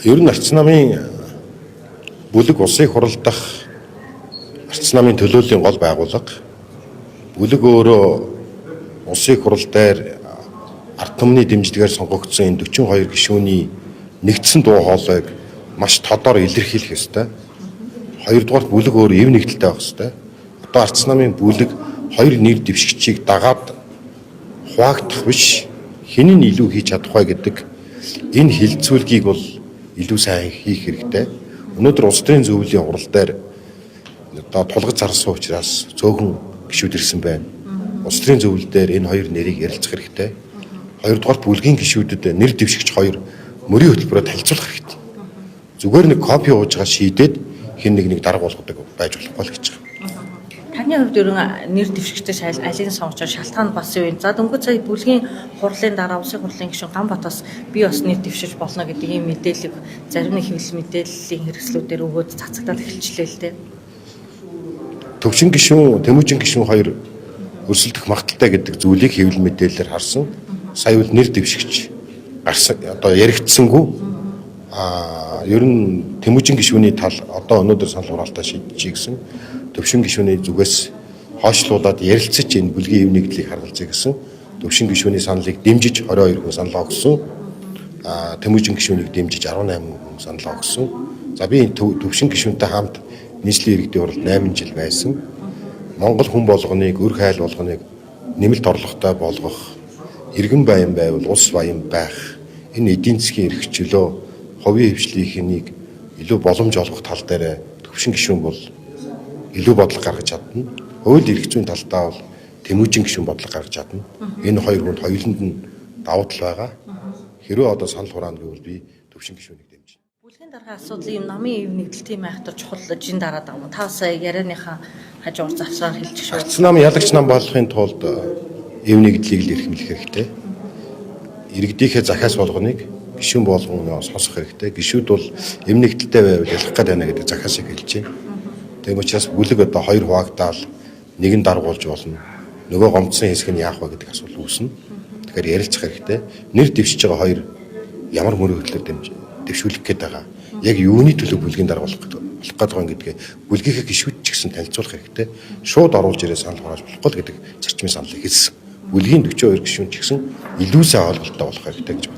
Ер нь арц намын бүлэг улсын хурал дахь арц намын төлөөллийн гол байгууллага. Бүлэг өөрөө улсын хурал дээр ард түмний дэмжлэгээр сонгогдсон энэ 42 гишүүний нэгдсэн дуу хоолойг маш тодор илэрхийлэх ёстой. Хоёрдугаар бүлэг өөр эв нэгдэлтэй байх ёстой. Одоо арц намын бүлэг хоёр нэр дэвшигчийг дагаад хуваагдах биш, хэн нь илүү хийж чадах вэ гэдэг энэ хилцүүлгийг бол илүү сайн хийх хэрэгтэй. Өнөөдөр улс төрийн зөвлөлийн хурал дээр одоо тулгаж зарсан учраас цөөхөн гишүүд ирсэн байна. Улс төрийн зөвлөл дээр энэ хоёр нэрийг ярилцах хэрэгтэй. Хоёрдугаар бүлгийн гишүүдэд нэр дэвшигч хоёр мөрийн хөтөлбөрөөр танилцуулах хэрэгтэй. Зүгээр нэг копи ууж байгаа шийдээд хэн нэг дарга болгодог байж болохгүй л гэж байна. Таны хувьд ерөн нэр дэвшигчтэй алийг сонгож шалтгаан бас юу вэ? За дөнгөж сая бүлгийн хурлын дараа улсын хурлын гишүүн Ганбатаас би бас нэр дэвшиж болно гэдэг ийм мэдээлэл зарим нэг хэвлэл мэдээллийн хэрэгслүүдээр өгөөд цацагдаад эхэлчихлээ л дээ. Төвшин гишүүн, Тэмүүжин гишүүн хоёр өрсөлдөх магадaltaй гэдэг зүйлийг хэвлэл мэдээлэлээр харсан. Сая үл нэр дэвшигч гарсан одоо яригдсангүй. Ер нь Тэмүүжин гишүүний тал одоо өнөөдөр санал хураалтаа шийдчихье гэсэн. Төвшин гишүүний зүгээс хойшлуулад ярилцаж энэ бүлгийн эв нэгдлийг харгалзъя гэсэн. Төвшин гишүүний саналыг дэмжиж 22 хүн саналаа өгсөн. Тэмүүжин гишүүнийг дэмжиж 18 хүн саналаа өгсөн. За би төвшин гишүүнтэй хамт нийслэлийн иргэдийн хуралд 8 жил байсан. Монгол хүн болгоныг, өр хайл болгоныг нэмэлт орлоготой болгох, иргэн баян байвал улс баян байх. Энэ эдийн засгийн эрх чөлөө, хувийн хвшлийнхнийг илүү боломж олгох тал дээр төвшин гишүүн бол илүү бодлого гаргаж чадна. Хууль эрх зүйн талдаа бол Тэмүүжин гишүүн бодлого гаргаж чадна. Энэ хоёр хүнд хоёуланд нь давуу тал байгаа. Хэрвээ одоо санал хураана гэвэл би төвшин гишүүнийг дэмжинэ. Бүлгийн дарга асуудлын юм намын эв нэгдэлтийн майхтар чухал жин дараад байгаа юм. Та сая ярианыхаа хажуугаар завсраар хэлчих шүү. Арц нам ялагч нам болохын тулд эв нэгдлийг л эрхэмлэх хэрэгтэй. Иргэдийнхээ захиас болгоныг гишүүн болгоно сонсох хэрэгтэй. Гишүүд бол эв нэгдэлтэй байвал ялах гээд байна гэдэг захиасыг хэлж байна. Тийм учраас бүлэг одоо хоёр хуваагдаал нэг нь даргуулж болно. Нөгөө гомдсон хэсэг нь яах вэ гэдэг асуулт үүснэ. Тэгэхээр ярилцах хэрэгтэй. Нэр дэвшиж байгаа хоёр ямар мөрийн хөтлөөр дэвшүүлэх гээд байгаа. Яг юуны төлөө бүлгийн даргуулах болох гэдэг нь гэдгээ бүлгийнхээ гишүүд ч гэсэн танилцуулах хэрэгтэй. Шууд оруулж ирээ санал хурааж болохгүй л гэдэг зарчмын саналыг хэлсэн. Бүлгийн 42 гишүүн ч гэсэн илүү сайн ойлголттой болох хэрэгтэй гэж